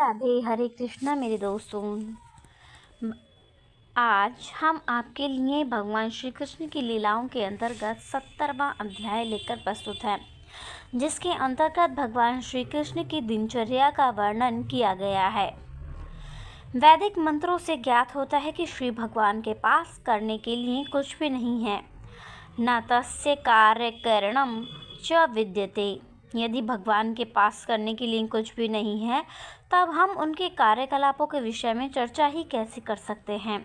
राधे हरे कृष्णा मेरे दोस्तों। आज हम आपके लिए भगवान श्री कृष्ण की लीलाओं के अंतर्गत 70वां अध्याय लेकर प्रस्तुत हैं, जिसके अंतर्गत भगवान श्री कृष्ण की दिनचर्या का वर्णन किया गया है। वैदिक मंत्रों से ज्ञात होता है कि श्री भगवान के पास करने के लिए कुछ भी नहीं है, न तस्य कार्यकरणं च विद्यते। यदि भगवान के पास करने के लिए कुछ भी नहीं है, तब हम उनके कार्यकलापों के विषय में चर्चा ही कैसे कर सकते हैं।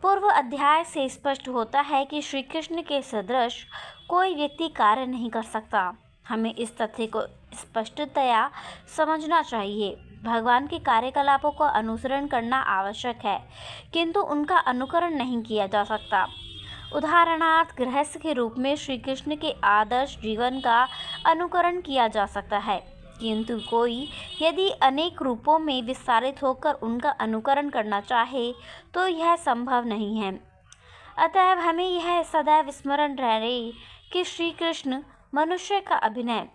पूर्व अध्याय से स्पष्ट होता है कि श्री कृष्ण के सदृश कोई व्यक्ति कार्य नहीं कर सकता। हमें इस तथ्य को स्पष्टतया समझना चाहिए। भगवान के कार्यकलापों का अनुसरण करना आवश्यक है, किंतु उनका अनुकरण नहीं किया जा सकता। उदाहरणार्थ, गृहस्थ के रूप में श्री कृष्ण के आदर्श जीवन का अनुकरण किया जा सकता है, किंतु कोई यदि अनेक रूपों में विस्तारित होकर उनका अनुकरण करना चाहे तो यह संभव नहीं है। अतएव हमें यह सदैव स्मरण रहे कि श्री कृष्ण मनुष्य का अभिनय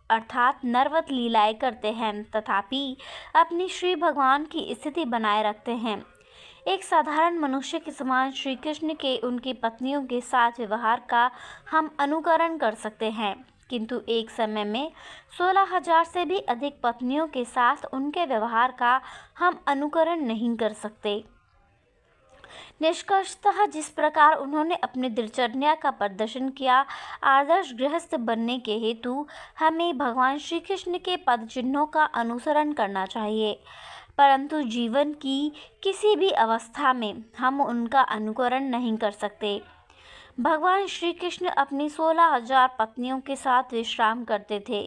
अर्थात नरवत लीलाएं करते हैं, तथापि अपनी श्री भगवान की स्थिति बनाए रखते हैं। एक साधारण मनुष्य के समान श्री कृष्ण के उनकी पत्नियों के साथ व्यवहार का हम अनुकरण कर सकते हैं, किंतु एक समय में 16,000 से भी अधिक पत्नियों के साथ उनके व्यवहार का हम अनुकरण नहीं कर सकते। निष्कर्षतः जिस प्रकार उन्होंने अपने दिनचर्या का प्रदर्शन किया, आदर्श गृहस्थ बनने के हेतु हमें भगवान श्री कृष्ण के पद चिन्हों का अनुसरण करना चाहिए, परंतु जीवन की किसी भी अवस्था में हम उनका अनुकरण नहीं कर सकते। भगवान श्री कृष्ण अपनी 16,000 पत्नियों के साथ विश्राम करते थे,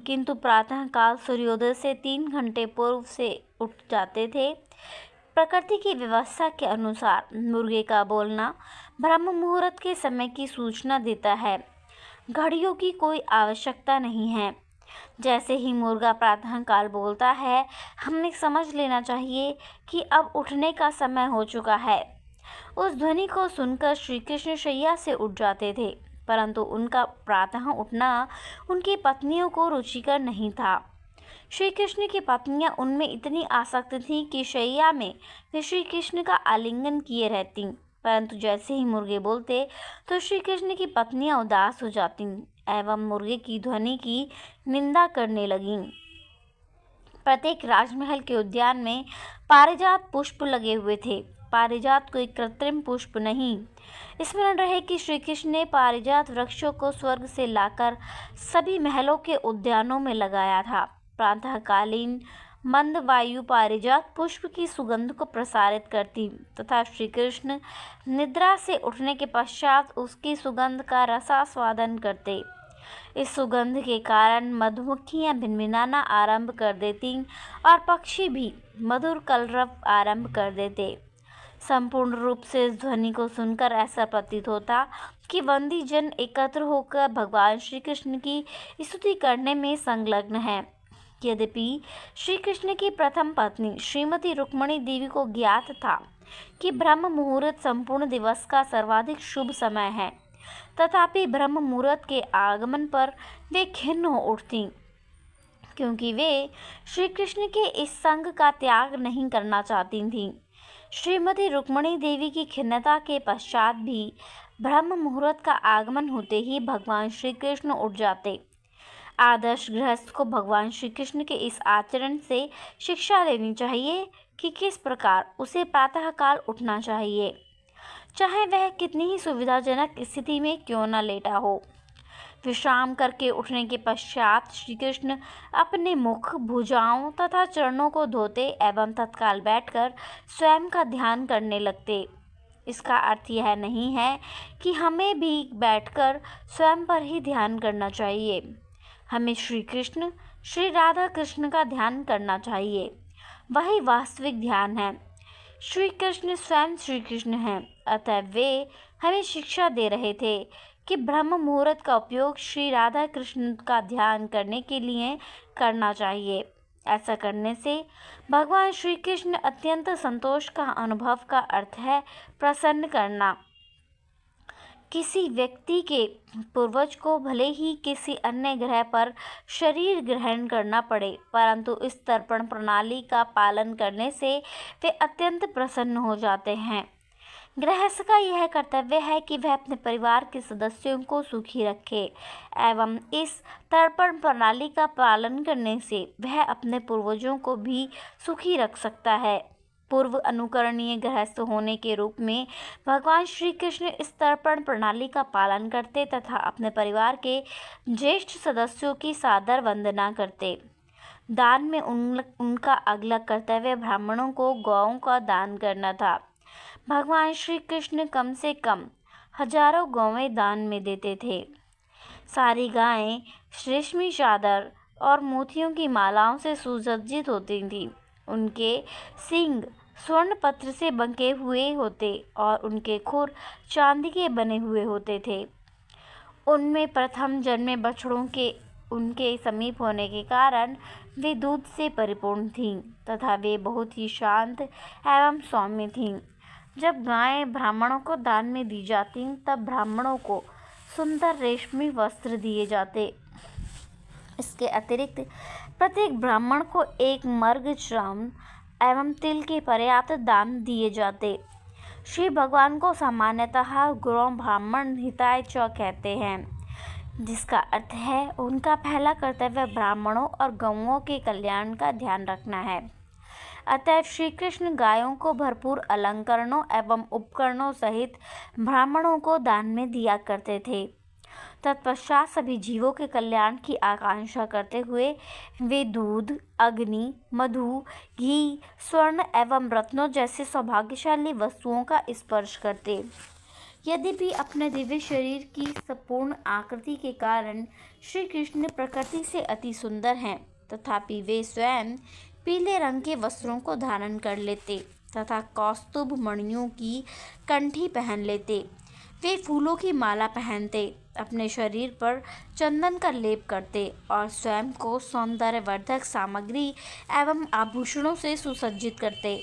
किंतु प्रातःकाल सूर्योदय से 3 घंटे पूर्व से उठ जाते थे। प्रकृति की व्यवस्था के अनुसार मुर्गे का बोलना ब्रह्म मुहूर्त के समय की सूचना देता है। घड़ियों की कोई आवश्यकता नहीं है। जैसे ही मुर्गा प्रातःकाल बोलता है, हमें समझ लेना चाहिए कि अब उठने का समय हो चुका है। उस ध्वनि को सुनकर श्री कृष्ण शैया से उठ जाते थे, परंतु उनका प्रातः उठना उनकी पत्नियों को रुचिकर नहीं था। श्री कृष्ण की पत्नियां उनमें इतनी आसक्त थीं कि शैया में वे श्री कृष्ण का आलिंगन किए रहती, परंतु जैसे ही मुर्गे बोलते तो श्री कृष्ण की पत्नियां उदास हो जाती एवं मुर्गे की ध्वनि की निंदा करने लगीं। प्रत्येक राजमहल के उद्यान में पारिजात पुष्प लगे हुए थे। पारिजात कोई कृत्रिम पुष्प नहीं। स्मरण रहे कि श्री कृष्ण ने पारिजात वृक्षों को स्वर्ग से लाकर सभी महलों के उद्यानों में लगाया था। प्रातःकालीन मंद वायु पारिजात पुष्प की सुगंध को प्रसारित करती तथा श्री कृष्ण निद्रा से उठने के पश्चात उसकी सुगंध का रसास्वादन करते। इस सुगंध के कारण मधुमक्खियां भिनभिनाना आरंभ कर देती और पक्षी भी मधुर कलरव आरंभ कर देते। संपूर्ण रूप से इस ध्वनि को सुनकर ऐसा प्रतीत होता कि वंदी जन एकत्र होकर भगवान श्री कृष्ण की स्तुति करने में संलग्न है। यद्यपि श्री कृष्ण की प्रथम पत्नी श्रीमती रुक्मिणी देवी को ज्ञात था कि ब्रह्म मुहूर्त संपूर्ण दिवस का सर्वाधिक शुभ समय है, तथापि ब्रह्म मुहूर्त के आगमन पर वे खिन्न हो उठती, क्योंकि वे श्री कृष्ण के इस संग का त्याग नहीं करना चाहती थीं। श्रीमती रुक्मिणी देवी की खिन्नता के पश्चात भी ब्रह्म मुहूर्त का आगमन होते ही भगवान श्री कृष्ण उठ जाते। आदर्श गृहस्थ को भगवान श्री कृष्ण के इस आचरण से शिक्षा लेनी चाहिए कि किस प्रकार उसे प्रातःकाल उठना चाहिए, चाहे वह कितनी ही सुविधाजनक स्थिति में क्यों न लेटा हो। विश्राम करके उठने के पश्चात श्री कृष्ण अपने मुख, भुजाओं तथा चरणों को धोते एवं तत्काल बैठकर स्वयं का ध्यान करने लगते। इसका अर्थ यह नहीं है कि हमें भी बैठकर स्वयं पर ही ध्यान करना चाहिए। हमें श्री कृष्ण, श्री राधा कृष्ण का ध्यान करना चाहिए। वही वास्तविक ध्यान है। श्री कृष्ण स्वयं श्री कृष्ण हैं, अतः वे हमें शिक्षा दे रहे थे कि ब्रह्म मुहूर्त का उपयोग श्री राधा कृष्ण का ध्यान करने के लिए करना चाहिए। ऐसा करने से भगवान श्री कृष्ण अत्यंत संतोष का अनुभव का अर्थ है प्रसन्न करना। किसी व्यक्ति के पूर्वज को भले ही किसी अन्य ग्रह पर शरीर ग्रहण करना पड़े, परंतु इस तर्पण प्रणाली का पालन करने से वे अत्यंत प्रसन्न हो जाते हैं। गृहस्थ का यह कर्तव्य है कि वह अपने परिवार के सदस्यों को सुखी रखे एवं इस तर्पण प्रणाली का पालन करने से वह अपने पूर्वजों को भी सुखी रख सकता है। पूर्व अनुकरणीय गृहस्थ होने के रूप में भगवान श्री कृष्ण इस तर्पण प्रणाली का पालन करते तथा अपने परिवार के ज्येष्ठ सदस्यों की सादर वंदना करते। दान में उनका अगला कर्तव्य ब्राह्मणों को गौओं का दान करना था। भगवान श्री कृष्ण कम से कम हजारों गौवें दान में देते थे। सारी गायें रेशमी चादर और मोतियों की मालाओं से सुसज्जित होती थीं। उनके सींग स्वर्ण पत्र से बंके हुए होते और उनके खुर चांदी के बने हुए होते थे। उनमें प्रथम जन्मे बछड़ों के उनके समीप होने के कारण वे दूध से परिपूर्ण थीं तथा वे बहुत ही शांत एवं सौम्य थीं। जब गायें ब्राह्मणों को दान में दी जाती तब ब्राह्मणों को सुंदर रेशमी वस्त्र दिए जाते। इसके अतिरिक्त प्रत्येक ब्राह्मण को एक मर्ग श्राम एवं तिल के पर्याप्त दान दिए जाते। श्री भगवान को सामान्यतः गौ ब्राह्मण हिताय च कहते हैं, जिसका अर्थ है उनका पहला कर्तव्य ब्राह्मणों और गौओं के कल्याण का ध्यान रखना है। अतएव श्री कृष्ण गायों को भरपूर अलंकरणों एवं उपकरणों सहित ब्राह्मणों को दान में दिया करते थे। तत्पश्चात सभी जीवों के कल्याण की आकांक्षा करते हुए वे दूध, अग्नि, मधु, घी, स्वर्ण एवं रत्नों जैसे सौभाग्यशाली वस्तुओं का स्पर्श करते। यद्यपि अपने दिव्य शरीर की संपूर्ण आकृति के कारण श्री कृष्ण प्रकृति से अति सुंदर हैं, तथापि वे स्वयं पीले रंग के वस्त्रों को धारण कर लेते तथा कौस्तुभ मणियों की कंठी पहन लेते। वे फूलों की माला पहनते, अपने शरीर पर चंदन का लेप करते और स्वयं को सौंदर्यवर्धक सामग्री एवं आभूषणों से सुसज्जित करते।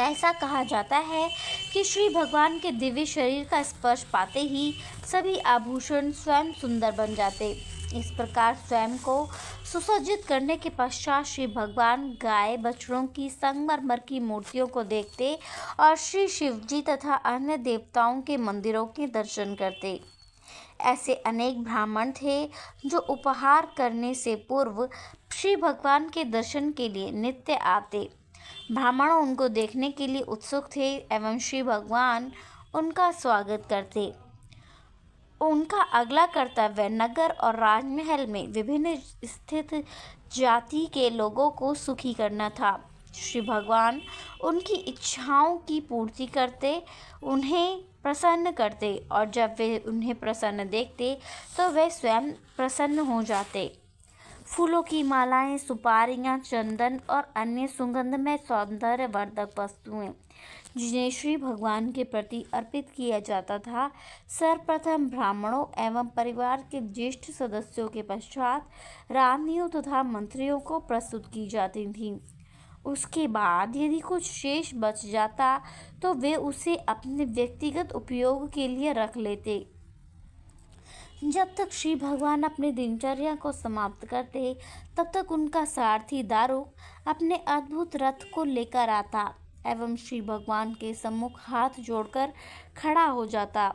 ऐसा कहा जाता है कि श्री भगवान के दिव्य शरीर का स्पर्श पाते ही सभी आभूषण स्वयं सुंदर बन जाते। इस प्रकार स्वयं को सुसज्जित करने के पश्चात श्री भगवान गाय बछड़ों की संगमरमर की मूर्तियों को देखते और श्री शिव जी तथा अन्य देवताओं के मंदिरों के दर्शन करते। ऐसे अनेक ब्राह्मण थे जो उपहार करने से पूर्व श्री भगवान के दर्शन के लिए नित्य आते। ब्राह्मण उनको देखने के लिए उत्सुक थे एवं श्री भगवान उनका स्वागत करते। उनका अगला कर्तव्य नगर और राजमहल में विभिन्न स्थित जाति के लोगों को सुखी करना था। श्री भगवान उनकी इच्छाओं की पूर्ति करते, उन्हें प्रसन्न करते और जब वे उन्हें प्रसन्न देखते तो वे स्वयं प्रसन्न हो जाते। फूलों की मालाएं, सुपारियां, चंदन और अन्य सुगंधमय सौंदर्यवर्धक वस्तुएं जिन्हें श्री भगवान के प्रति अर्पित किया जाता था, सर्वप्रथम ब्राह्मणों एवं परिवार के ज्येष्ठ सदस्यों के पश्चात रानियों तथा मंत्रियों को प्रस्तुत की जाती थीं। उसके बाद यदि कुछ शेष बच जाता तो वे उसे अपने व्यक्तिगत उपयोग के लिए रख लेते। जब तक श्री भगवान अपनी दिनचर्या को समाप्त करते तब तक उनका सारथी दारुक अपने अद्भुत रथ को लेकर आता एवं श्री भगवान के सम्मुख हाथ जोड़कर खड़ा हो जाता।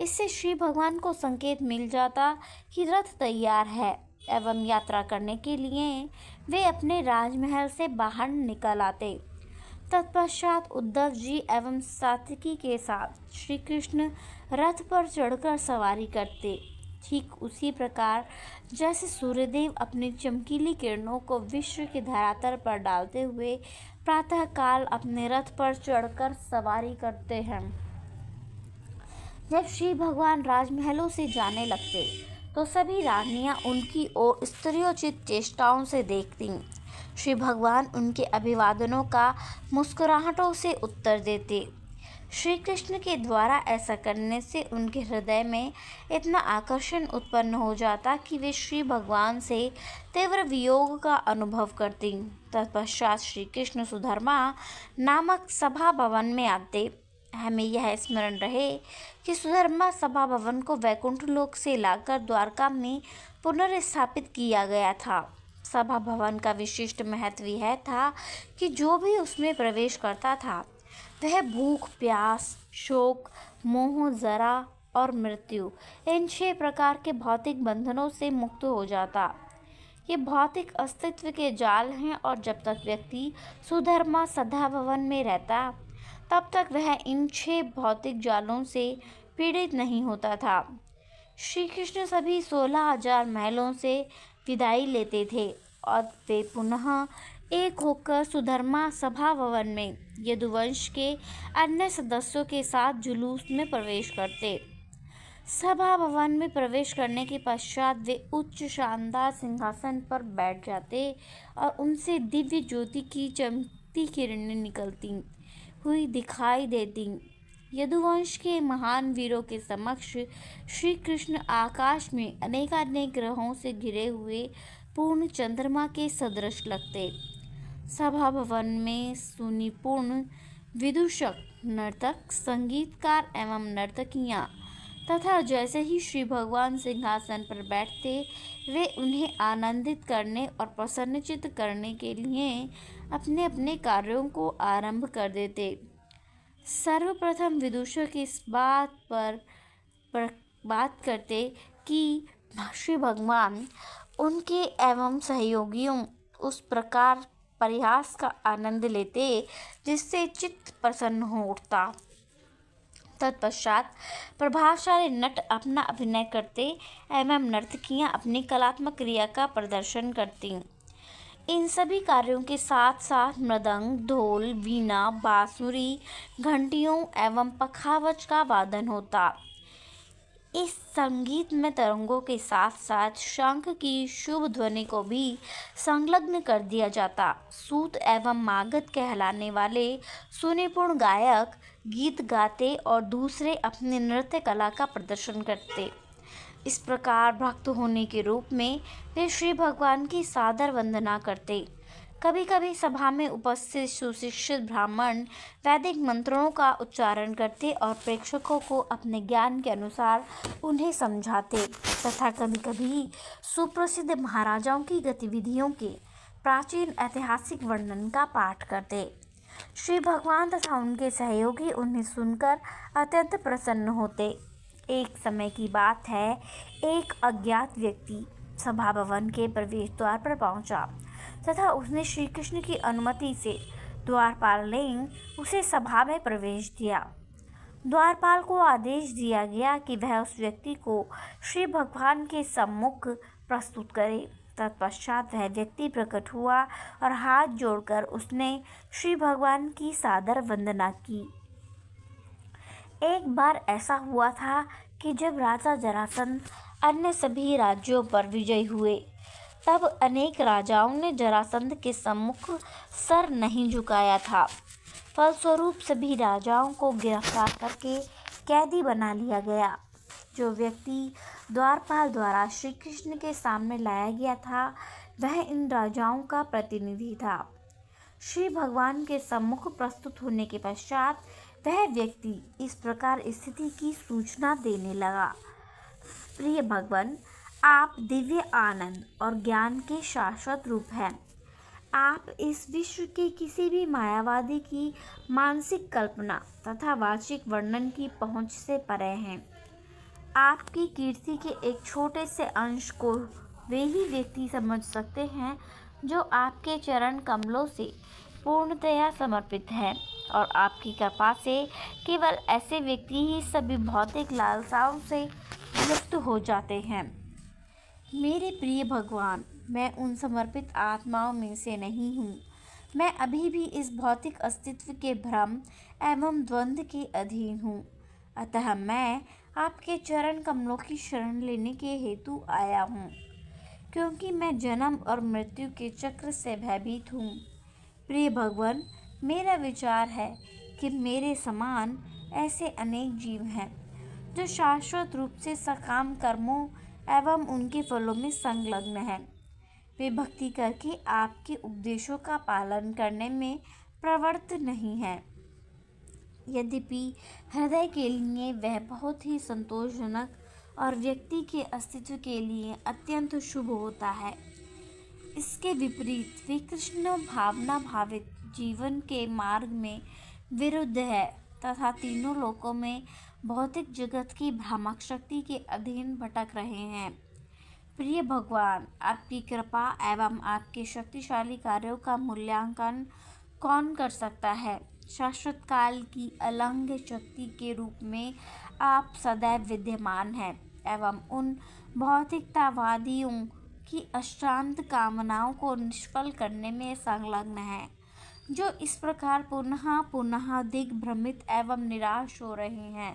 इससे श्री भगवान को संकेत मिल जाता कि रथ तैयार है एवं यात्रा करने के लिए वे अपने राजमहल से बाहर निकल आते। तत्पश्चात उद्धव जी एवं सात्विकी के साथ श्री कृष्ण रथ पर चढ़कर सवारी करते। ठीक उसी प्रकार जैसे सूर्यदेव अपनी चमकीली किरणों को विश्व के धरातल पर डालते हुए प्रातःकाल अपने रथ पर चढ़कर सवारी करते हैं। जब श्री भगवान राजमहलों से जाने लगते तो सभी रानियां उनकी ओर स्त्रियोचित चेष्टाओं से देखती। श्री भगवान उनके अभिवादनों का मुस्कुराहटों से उत्तर देते। श्री कृष्ण के द्वारा ऐसा करने से उनके हृदय में इतना आकर्षण उत्पन्न हो जाता कि वे श्री भगवान से तीव्र वियोग का अनुभव करती। तत्पश्चात श्री कृष्ण सुधर्मा नामक सभा भवन में आते हमें यह स्मरण रहे कि सुधर्मा सभा भवन को वैकुंठ लोक से लाकर द्वारका में पुनर्स्थापित किया गया था। सभा भवन का विशिष्ट महत्व यह था कि जो भी उसमें प्रवेश करता था वह भूख, प्यास, शोक, मोह, जरा और मृत्यु इन 6 प्रकार के भौतिक बंधनों से मुक्त हो जाता। ये भौतिक अस्तित्व के जाल हैं और जब तक व्यक्ति सुधर्मा सभा भवन में रहता तब तक वह इन 6 भौतिक जालों से पीड़ित नहीं होता था। श्री कृष्ण सभी 16,000 महलों से विदाई लेते थे और वे पुनः एक होकर सुधर्मा सभा भवन में यदुवंश के अन्य सदस्यों के साथ जुलूस में प्रवेश करते। सभा भवन में प्रवेश करने के पश्चात वे उच्च शानदार सिंहासन पर बैठ जाते और उनसे दिव्य ज्योति की चमकती किरणें निकलती हुई दिखाई देती। यदुवंश के महान वीरों के समक्ष श्री कृष्ण आकाश में अनेकानेक ग्रहों से घिरे हुए पूर्ण चंद्रमा के सदृश लगते। सभा भवन में सुनिपुण विदूषक, नर्तक, संगीतकार एवं नर्तकियां तथा जैसे ही श्री भगवान सिंहासन पर बैठते वे उन्हें आनंदित करने और प्रसन्नचित्त करने के लिए अपने अपने कार्यों को आरंभ कर देते। सर्वप्रथम विदूषक इस बात पर बात करते कि श्री भगवान उनके एवं सहयोगियों उस प्रकार परिहास का आनंद लेते जिससे चित्त प्रसन्न हो उठता। तत्पश्चात प्रभावशाली नट अपना अभिनय करते एवं नर्तकियां अपनी कलात्मक क्रिया का प्रदर्शन करती। इन सभी कार्यों के साथ साथ मृदंग, ढोल, वीणा, बांसुरी, घंटियों एवं पखावज का वादन होता। इस संगीत में तरंगों के साथ साथ शंख की शुभ ध्वनि को भी संलग्न कर दिया जाता। सूत एवं मागध कहलाने वाले सुनिपुण गायक गीत गाते और दूसरे अपनी नृत्य कला का प्रदर्शन करते। इस प्रकार भक्त होने के रूप में वे श्री भगवान की सादर वंदना करते। कभी कभी सभा में उपस्थित सुशिक्षित ब्राह्मण वैदिक मंत्रों का उच्चारण करते और प्रेक्षकों को अपने ज्ञान के अनुसार उन्हें समझाते तथा कभी कभी सुप्रसिद्ध महाराजाओं की गतिविधियों के प्राचीन ऐतिहासिक वर्णन का पाठ करते। श्री भगवान तथा उनके सहयोगी उन्हें सुनकर अत्यंत प्रसन्न होते। एक समय की बात है, एक अज्ञात व्यक्ति सभा भवन के प्रवेश द्वार पर पहुंचा तथा उसने श्री कृष्ण की अनुमति से द्वारपाल ने उसे सभा में प्रवेश दिया। द्वारपाल को आदेश दिया गया कि वह उस व्यक्ति को श्री भगवान के सम्मुख प्रस्तुत करे। तत्पश्चात वह व्यक्ति प्रकट हुआ और हाथ जोड़कर उसने श्री भगवान की सादर वंदना की। एक बार ऐसा हुआ था कि जब राजा जरासंध अन्य सभी राज्यों पर विजयी हुए तब अनेक राजाओं ने जरासंध के सम्मुख सर नहीं झुकाया था। फलस्वरूप सभी राजाओं को गिरफ्तार करके कैदी बना लिया गया। जो व्यक्ति द्वारपाल द्वारा श्री कृष्ण के सामने लाया गया था वह इन राजाओं का प्रतिनिधि था। श्री भगवान के सम्मुख प्रस्तुत होने के पश्चात वह व्यक्ति इस प्रकार स्थिति की सूचना देने लगा। प्रिय भगवान, आप दिव्य आनंद और ज्ञान के शाश्वत रूप हैं। आप इस विश्व के किसी भी मायावादी की मानसिक कल्पना तथा वाचिक वर्णन की पहुंच से परे हैं। आपकी कीर्ति के एक छोटे से अंश को वे ही व्यक्ति समझ सकते हैं जो आपके चरण कमलों से पूर्णतया समर्पित हैं और आपकी कृपा से केवल ऐसे व्यक्ति ही सभी भौतिक लालसाओं से मुक्त हो जाते हैं। मेरे प्रिय भगवान, मैं उन समर्पित आत्माओं में से नहीं हूँ। मैं अभी भी इस भौतिक अस्तित्व के भ्रम एवं द्वंद्व के अधीन हूँ। अतः मैं आपके चरण कमलों की शरण लेने के हेतु आया हूँ, क्योंकि मैं जन्म और मृत्यु के चक्र से भयभीत हूँ। प्रिय भगवान, मेरा विचार है कि मेरे समान ऐसे अनेक जीव हैं जो शाश्वत रूप से सकाम कर्मों एवं उनके फलों में संलग्न हैं। वे भक्ति करके आपके उपदेशों का पालन करने में प्रवृत्त नहीं हैं, यद्यपि हृदय के लिए वह बहुत ही संतोषजनक और व्यक्ति के अस्तित्व के लिए अत्यंत शुभ होता है। इसके विपरीत वे कृष्ण भावना भावित जीवन के मार्ग में विरुद्ध है तथा तीनों लोकों में भौतिक जगत की भ्रामक शक्ति के अधीन भटक रहे हैं। प्रिय भगवान, आपकी कृपा एवं आपके शक्तिशाली कार्यों का मूल्यांकन कौन कर सकता है। शाश्वत काल की अलंघ्य शक्ति के रूप में आप सदैव विद्यमान हैं एवं उन भौतिकतावादियों की अशांत कामनाओं को निष्फल करने में संलग्न हैं, जो इस प्रकार पुनः पुनः दिग्भ्रमित एवं निराश हो रहे हैं।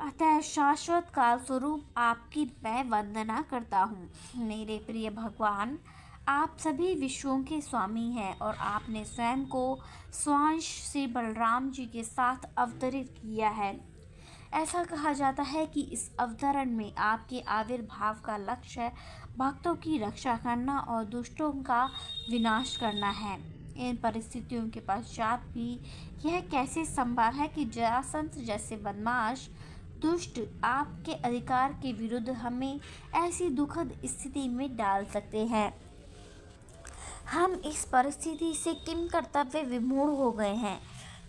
अतः शाश्वत काल स्वरूप आपकी मैं वंदना करता हूँ। मेरे प्रिय भगवान, आप सभी विश्वों के स्वामी हैं और आपने स्वयं को स्वांश श्री बलराम जी के साथ अवतरित किया है। ऐसा कहा जाता है कि इस अवतरण में आपके आविर्भाव का लक्ष्य भक्तों की रक्षा करना और दुष्टों का विनाश करना है। इन परिस्थितियों के पश्चात भी यह कैसे संभव है कि जरासंध जैसे बदमाश दुष्ट आपके अधिकार के विरुद्ध हमें ऐसी दुखद स्थिति में डाल सकते हैं। हम इस परिस्थिति से किम कर्तव्य विमूढ़ हो गए हैं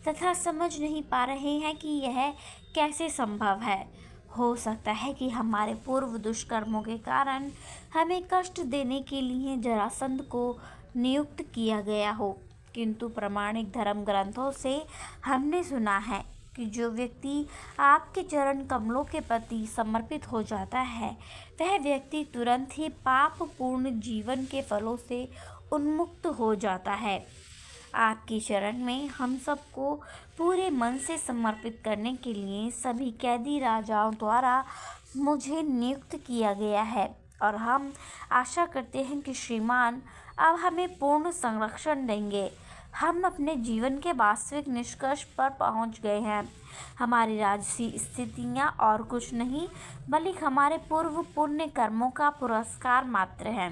तथा समझ नहीं पा रहे हैं कि यह कैसे संभव है। हो सकता है कि हमारे पूर्व दुष्कर्मों के कारण हमें कष्ट देने के लिए जरासंध को नियुक्त किया गया हो, किंतु प्रमाणिक धर्म ग्रंथों से हमने सुना है कि जो व्यक्ति आपके चरण कमलों के प्रति समर्पित हो जाता है, वह व्यक्ति तुरंत ही पाप पूर्ण जीवन के फलों से उन्मुक्त हो जाता है। आपकी शरण में हम सबको पूरे मन से समर्पित करने के लिए सभी कैदी राजाओं द्वारा मुझे नियुक्त किया गया है और हम आशा करते हैं कि श्रीमान अब हमें पूर्ण संरक्षण देंगे। हम अपने जीवन के वास्तविक निष्कर्ष पर पहुंच गए हैं। हमारी राजसी स्थितियां और कुछ नहीं बल्कि हमारे पूर्व पुण्य कर्मों का पुरस्कार मात्र हैं।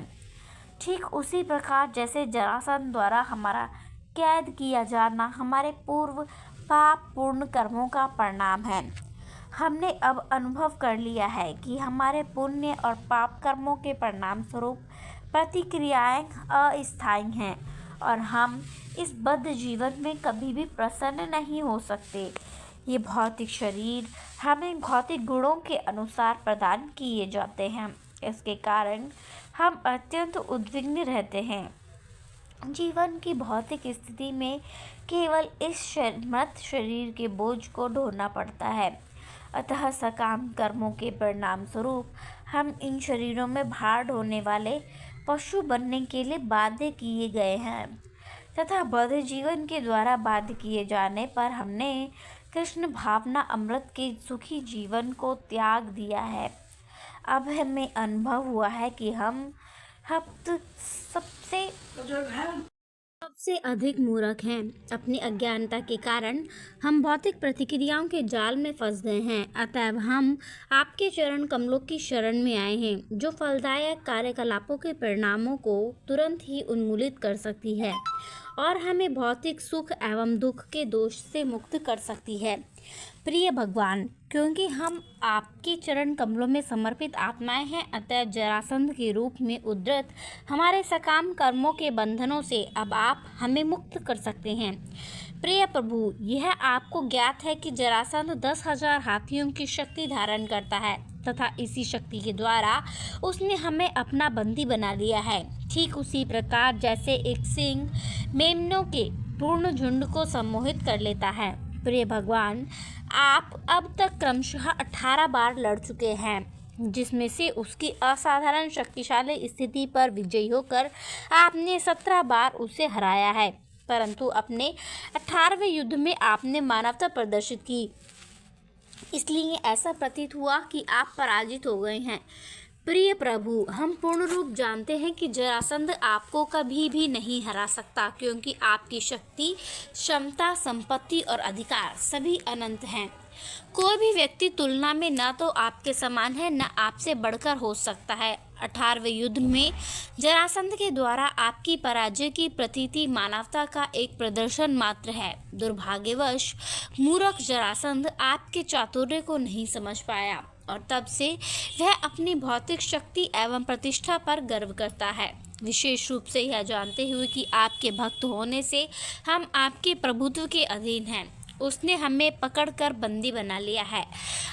ठीक उसी प्रकार जैसे जरासंध द्वारा हमारा कैद किया जाना हमारे पूर्व पाप पूर्ण कर्मों का परिणाम है। हमने अब अनुभव कर लिया है कि हमारे पुण्य और पाप कर्मों के परिणाम स्वरूप प्रतिक्रियाएं अस्थायी हैं और हम इस बद्ध जीवन में कभी भी प्रसन्न नहीं हो सकते। ये भौतिक शरीर हमें भौतिक गुणों के अनुसार प्रदान किए जाते हैं। इसके कारण हम अत्यंत उद्विग्न रहते हैं। जीवन की भौतिक स्थिति में केवल इस मृत शरीर के बोझ को ढोना पड़ता है। अतः सकाम कर्मों के परिणाम स्वरूप हम इन शरीरों में भार ढोने वाले पशु बनने के लिए बाध्य किए गए हैं तथा बद्ध जीवन के द्वारा बाध्य किए जाने पर हमने कृष्ण भावना अमृत के सुखी जीवन को त्याग दिया है। अब हमें अनुभव हुआ है कि हम सबसे अधिक मूर्ख हैं। अपनी अज्ञानता के कारण हम भौतिक प्रतिक्रियाओं के जाल में फंस गए हैं। अतएव हम आपके चरण कमलों की शरण में आए हैं, जो फलदायक कार्यकलापों के परिणामों को तुरंत ही उन्मूलित कर सकती है और हमें भौतिक सुख एवं दुख के दोष से मुक्त कर सकती है। प्रिय भगवान, क्योंकि हम आपके चरण कमलों में समर्पित आत्माएं हैं, अतः जरासंध के रूप में उद्धृत हमारे सकाम कर्मों के बंधनों से अब आप हमें मुक्त कर सकते हैं। प्रिय प्रभु, यह आपको ज्ञात है कि जरासंध 10,000 हाथियों की शक्ति धारण करता है तथा इसी शक्ति के द्वारा उसने हमें अपना बंदी बना लिया है। ठीक उसी प्रकार जैसे एक सिंह मेमनों के पूर्ण झुंड को सम्मोहित कर लेता है। प्रिय भगवान, आप अब तक क्रमशः 18 बार लड़ चुके हैं, जिसमें से उसकी असाधारण शक्तिशाली स्थिति पर विजयी होकर आपने 17 बार उसे हराया है, परंतु अपने 18वें युद्ध में आपने मानवता प्रदर्शित की, इसलिए ऐसा प्रतीत हुआ कि आप पराजित हो गए हैं। प्रिय प्रभु, हम पूर्ण रूप जानते हैं कि जरासंध आपको कभी भी नहीं हरा सकता, क्योंकि आपकी शक्ति, क्षमता, संपत्ति और अधिकार सभी अनंत हैं। कोई भी व्यक्ति तुलना में न तो आपके समान है, न आपसे बढ़कर हो सकता है। 18वें युद्ध में जरासंध के द्वारा आपकी पराजय की प्रतीति मानवता का एक प्रदर्शन मात्र है। दुर्भाग्यवश मूर्ख जरासंध आपके चातुर्य को नहीं समझ पाया और तब से वह अपनी भौतिक शक्ति एवं प्रतिष्ठा पर गर्व करता है, विशेष रूप से यह जानते हुए कि आपके भक्त होने से हम आपके प्रभुत्व के अधीन हैं। उसने हमें पकड़कर बंदी बना लिया है।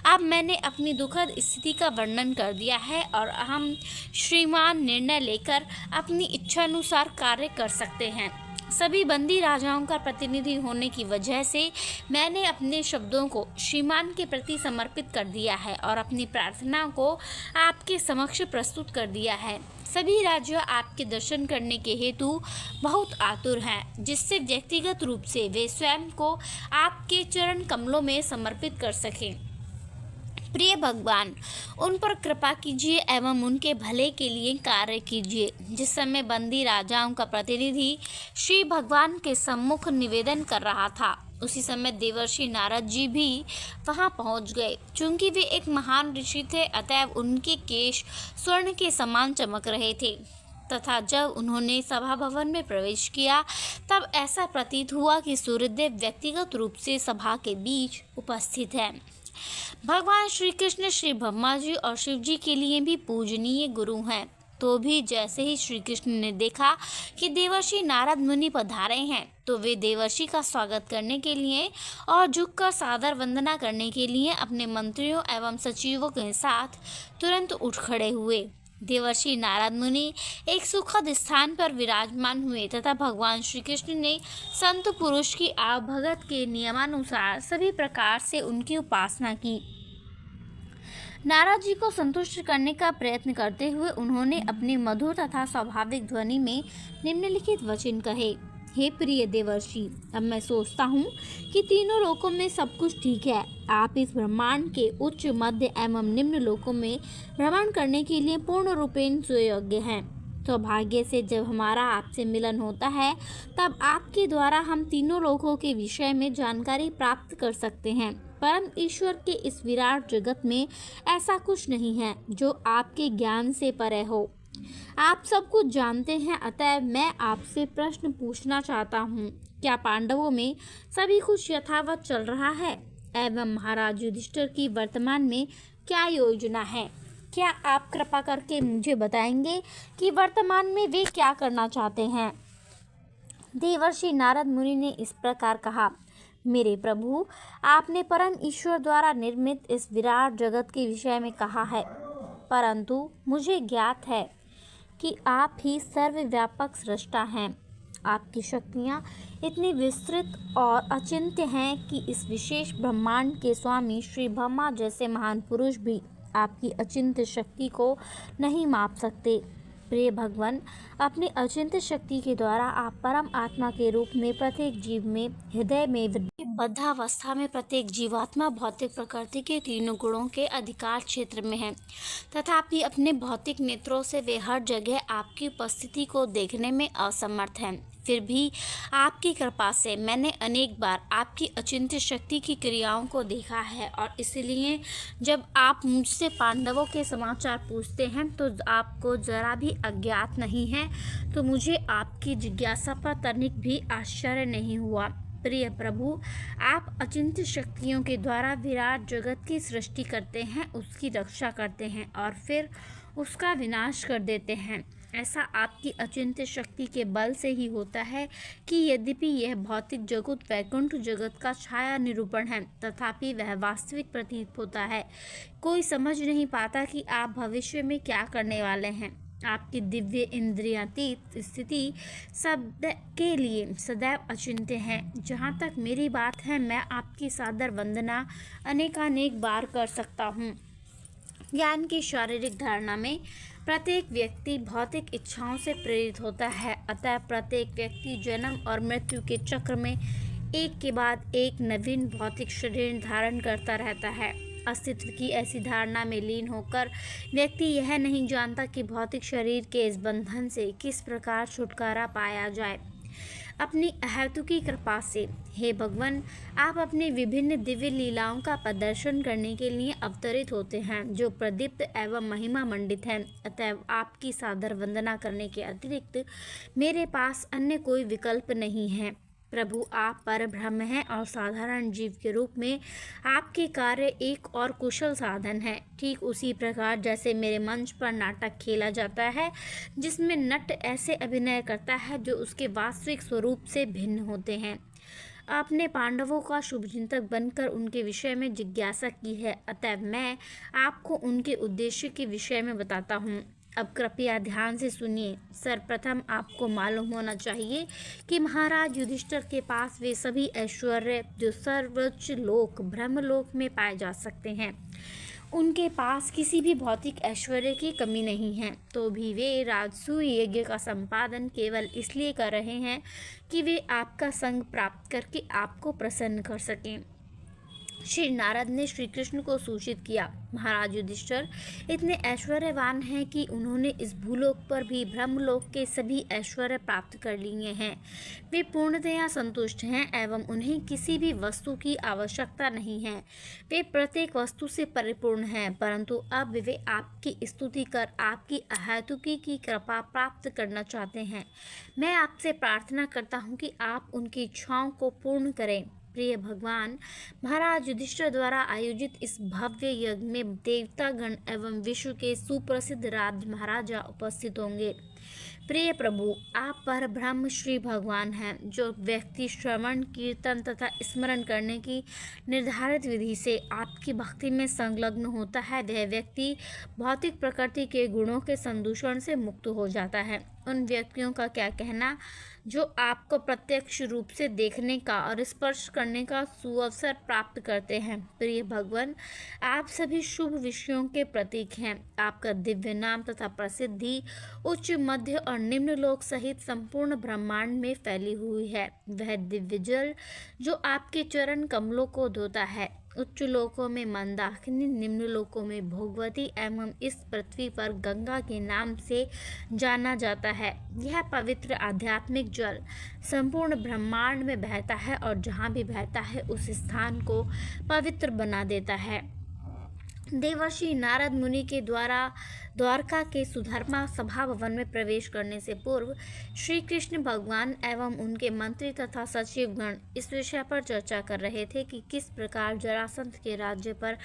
अब मैंने अपनी दुखद स्थिति का वर्णन कर दिया है और हम श्रीमान निर्णय लेकर अपनी इच्छानुसार कार्य कर सकते हैं। सभी बंदी राजाओं का प्रतिनिधि होने की वजह से मैंने अपने शब्दों को श्रीमान के प्रति समर्पित कर दिया है और अपनी प्रार्थना को आपके समक्ष प्रस्तुत कर दिया है। सभी राज्य आपके दर्शन करने के हेतु बहुत आतुर हैं, जिससे व्यक्तिगत रूप से वे स्वयं को आपके चरण कमलों में समर्पित कर सकें। प्रिय भगवान, उन पर कृपा कीजिए एवं उनके भले के लिए कार्य कीजिए। जिस समय बंदी राजाओं का प्रतिनिधि श्री भगवान के सम्मुख निवेदन कर रहा था, उसी समय देवर्षि नारद जी भी वहां पहुंच गए। चूंकि वे एक महान ऋषि थे, अतएव उनके केश स्वर्ण के समान चमक रहे थे तथा जब उन्होंने सभा भवन में प्रवेश किया तब ऐसा प्रतीत हुआ कि सूर्यदेव व्यक्तिगत रूप से सभा के बीच उपस्थित हैं। भगवान श्री कृष्ण श्री ब्रह्मा जी और शिव जी के लिए भी पूजनीय गुरु हैं। तो भी जैसे ही श्री कृष्ण ने देखा कि देवर्षि नारद मुनि पधारे हैं, तो वे देवर्षि का स्वागत करने के लिए और झुककर सादर वंदना करने के लिए अपने मंत्रियों एवं सचिवों के साथ तुरंत उठ खड़े हुए। देवर्षि नारद मुनि एक सुखद स्थान पर विराजमान हुए तथा भगवान श्री कृष्ण ने संत पुरुष की आवभगत के नियमानुसार सभी प्रकार से उनकी उपासना की। नारद जी को संतुष्ट करने का प्रयत्न करते हुए उन्होंने अपनी मधुर तथा स्वाभाविक ध्वनि में निम्नलिखित वचन कहे। हे प्रिय देवर्षि, अब मैं सोचता हूँ कि तीनों लोकों में सब कुछ ठीक है। आप इस ब्रह्मांड के उच्च, मध्य एवं निम्न लोकों में भ्रमण करने के लिए पूर्ण रूपेण सुयोग्य हैं। सौभाग्य से जब हमारा आपसे मिलन होता है, तब आपके द्वारा हम तीनों लोकों के विषय में जानकारी प्राप्त कर सकते हैं। परम ईश्वर के इस विराट जगत में ऐसा कुछ नहीं है जो आपके ज्ञान से परे हो। आप सब कुछ जानते हैं, अतएव मैं आपसे प्रश्न पूछना चाहता हूँ। क्या पांडवों में सभी कुछ यथावत चल रहा है एवं महाराज युधिष्ठिर की वर्तमान में क्या योजना है? क्या आप कृपा करके मुझे बताएंगे कि वर्तमान में वे क्या करना चाहते हैं? देवर्षि नारद मुनि ने इस प्रकार कहा। मेरे प्रभु, आपने परम ईश्वर द्वारा निर्मित इस विराट जगत के विषय में कहा है, परंतु मुझे ज्ञात है कि आप ही सर्वव्यापक सृष्टा हैं। आपकी शक्तियाँ इतनी विस्तृत और अचिंत्य हैं कि इस विशेष ब्रह्मांड के स्वामी श्री ब्रह्मा जैसे महान पुरुष भी आपकी अचिंत्य शक्ति को नहीं माप सकते। प्रिय भगवान, अपनी अचिंत्य शक्ति के द्वारा आप परम आत्मा के रूप में प्रत्येक जीव में, हृदय में, बद्धावस्था में प्रत्येक जीवात्मा भौतिक प्रकृति के तीनों गुणों के अधिकार क्षेत्र में है। तथापि अपने भौतिक नेत्रों से वे हर जगह आपकी उपस्थिति को देखने में असमर्थ हैं। फिर भी आपकी कृपा से मैंने अनेक बार आपकी अचिंत्य शक्ति की क्रियाओं को देखा है और इसलिए जब आप मुझसे पांडवों के समाचार पूछते हैं तो आपको जरा भी अज्ञात नहीं है, तो मुझे आपकी जिज्ञासा पर तनिक भी आश्चर्य नहीं हुआ। प्रिय प्रभु, आप अचिंत्य शक्तियों के द्वारा विराट जगत की सृष्टि करते हैं, उसकी रक्षा करते हैं और फिर उसका विनाश कर देते हैं। ऐसा आपकी अचिंत्य शक्ति के बल से ही होता है कि यद्यपि यह भौतिक जगत वैकुंठ जगत का छाया निरूपण है, तथापि वह वास्तविक प्रतीत होता है। कोई समझ नहीं पाता कि आप भविष्य में क्या करने वाले हैं। आपकी दिव्य इंद्रियातीत स्थिति सब के लिए सदैव अचिंत्य है। जहाँ तक मेरी बात है, मैं आपकी सादर वंदना अनेकानेक बार कर सकता हूँ। ज्ञान की शारीरिक धारणा में प्रत्येक व्यक्ति भौतिक इच्छाओं से प्रेरित होता है, अतः प्रत्येक व्यक्ति जन्म और मृत्यु के चक्र में एक के बाद एक नवीन भौतिक शरीर धारण करता रहता है। अस्तित्व की ऐसी धारणा में लीन होकर व्यक्ति यह नहीं जानता कि भौतिक शरीर के इस बंधन से किस प्रकार छुटकारा पाया जाए। अपनी अहेतुकी कृपा से हे भगवान, आप अपनी विभिन्न दिव्य लीलाओं का प्रदर्शन करने के लिए अवतरित होते हैं, जो प्रदीप्त एवं महिमा मंडित हैं। अतएव आपकी सादर वंदना करने के अतिरिक्त मेरे पास अन्य कोई विकल्प नहीं है। प्रभु, आप परब्रह्म हैं और साधारण जीव के रूप में आपके कार्य एक और कुशल साधन है। ठीक उसी प्रकार जैसे मेरे मंच पर नाटक खेला जाता है जिसमें नट ऐसे अभिनय करता है जो उसके वास्तविक स्वरूप से भिन्न होते हैं। आपने पांडवों का शुभचिंतक बनकर उनके विषय में जिज्ञासा की है, अतएव मैं आपको उनके उद्देश्य के विषय में बताता हूँ। अब कृपया ध्यान से सुनिए। सर्वप्रथम आपको मालूम होना चाहिए कि महाराज युधिष्ठिर के पास वे सभी ऐश्वर्य जो सर्वोच्च लोक ब्रह्मलोक में पाए जा सकते हैं, उनके पास किसी भी भौतिक ऐश्वर्य की कमी नहीं है। तो भी वे राजसूय यज्ञ का संपादन केवल इसलिए कर रहे हैं कि वे आपका संग प्राप्त करके आपको प्रसन्न कर सकें। श्री नारद ने श्री कृष्ण को सूचित किया, महाराज युधिष्ठिर इतने ऐश्वर्यवान हैं कि उन्होंने इस भूलोक पर भी ब्रह्मलोक के सभी ऐश्वर्य प्राप्त कर लिए हैं। वे पूर्णतया संतुष्ट हैं एवं उन्हें किसी भी वस्तु की आवश्यकता नहीं है। वे प्रत्येक वस्तु से परिपूर्ण हैं, परंतु अब वे आपकी स्तुति कर आपकी अहेतुकी की कृपा प्राप्त करना चाहते हैं। मैं आपसे प्रार्थना करता हूँ कि आप उनकी इच्छाओं को पूर्ण करें। प्रिय भगवान, महाराज युधिष्ठिर द्वारा आयोजित इस भव्य यज्ञ में देवतागण एवं विश्व के सुप्रसिद्ध राज महाराजा उपस्थित होंगे। प्रिय प्रभु, आप पर ब्रह्म श्री भगवान हैं। जो व्यक्ति श्रवण, कीर्तन तथा स्मरण करने की निर्धारित विधि से आपकी भक्ति में संलग्न होता है, वह व्यक्ति भौतिक प्रकृति के गुणों के संदूषण से मुक्त हो जाता है। उन व्यक्तियों का क्या कहना जो आपको प्रत्यक्ष रूप से देखने का और स्पर्श करने का सुअवसर प्राप्त करते हैं। प्रिय भगवान, आप सभी शुभ विषयों के प्रतीक हैं। आपका दिव्य नाम तथा प्रसिद्धि उच्च, मध्य और निम्न लोक सहित संपूर्ण ब्रह्मांड में फैली हुई है। वह दिव्य जल जो आपके चरण कमलों को धोता है, उच्च लोकों में मंदाकिनी, निम्न लोकों में भोगवती एवं इस पृथ्वी पर गंगा के नाम से जाना जाता है। यह पवित्र आध्यात्मिक जल संपूर्ण ब्रह्मांड में बहता है और जहाँ भी बहता है उस स्थान को पवित्र बना देता है। देवर्षि नारद मुनि के द्वारा द्वारका के सुधर्मा सभा भवन में प्रवेश करने से पूर्व श्री कृष्ण भगवान एवं उनके मंत्री तथा सचिवगण इस विषय पर चर्चा कर रहे थे कि किस प्रकार जरासंध के राज्य पर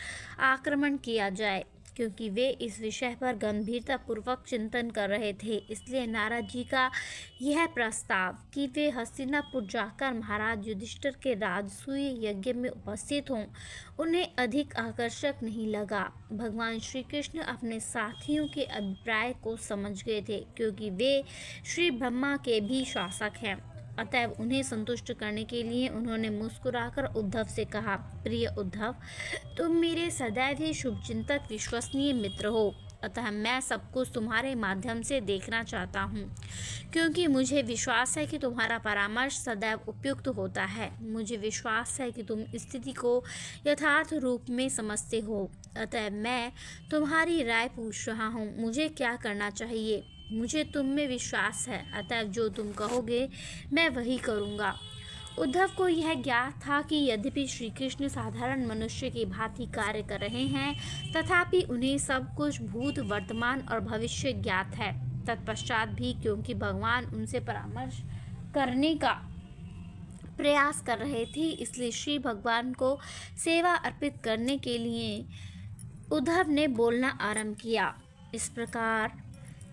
आक्रमण किया जाए। क्योंकि वे इस विषय पर गंभीरतापूर्वक चिंतन कर रहे थे, इसलिए नारद जी का यह प्रस्ताव कि वे हस्तिनापुर जाकर महाराज युधिष्ठिर के राजसूय यज्ञ में उपस्थित हों, उन्हें अधिक आकर्षक नहीं लगा। भगवान श्री कृष्ण अपने साथियों के अभिप्राय को समझ गए थे, क्योंकि वे श्री ब्रह्मा के भी शासक हैं। अतएव उन्हें संतुष्ट करने के लिए उन्होंने मुस्कुराकर उद्धव से कहा, प्रिय उद्धव, तुम मेरे सदैव ही शुभचिंतक विश्वसनीय मित्र हो, अतः मैं सब कुछ तुम्हारे माध्यम से देखना चाहता हूँ, क्योंकि मुझे विश्वास है कि तुम्हारा परामर्श सदैव उपयुक्त होता है। मुझे विश्वास है कि तुम स्थिति को यथार्थ रूप में समझते हो, अतः मैं तुम्हारी राय पूछ रहा हूँ। मुझे क्या करना चाहिए? मुझे तुम में विश्वास है, अतः जो तुम कहोगे मैं वही करूँगा। उद्धव को यह ज्ञात था कि यद्यपि श्री कृष्ण साधारण मनुष्य की भांति कार्य कर रहे हैं, तथापि उन्हें सब कुछ भूत, वर्तमान और भविष्य ज्ञात है। तत्पश्चात भी क्योंकि भगवान उनसे परामर्श करने का प्रयास कर रहे थे, इसलिए श्री भगवान को सेवा अर्पित करने के लिए उद्धव ने बोलना आरंभ किया। इस प्रकार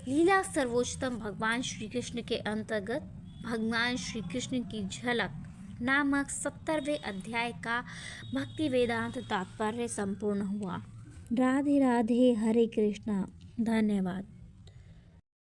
लीला सर्वोच्चतम भगवान श्री कृष्ण के अंतर्गत भगवान श्री कृष्ण की झलक नामक 70वें अध्याय का भक्ति वेदांत तात्पर्य संपूर्ण हुआ। राधे राधे, हरे कृष्णा। धन्यवाद।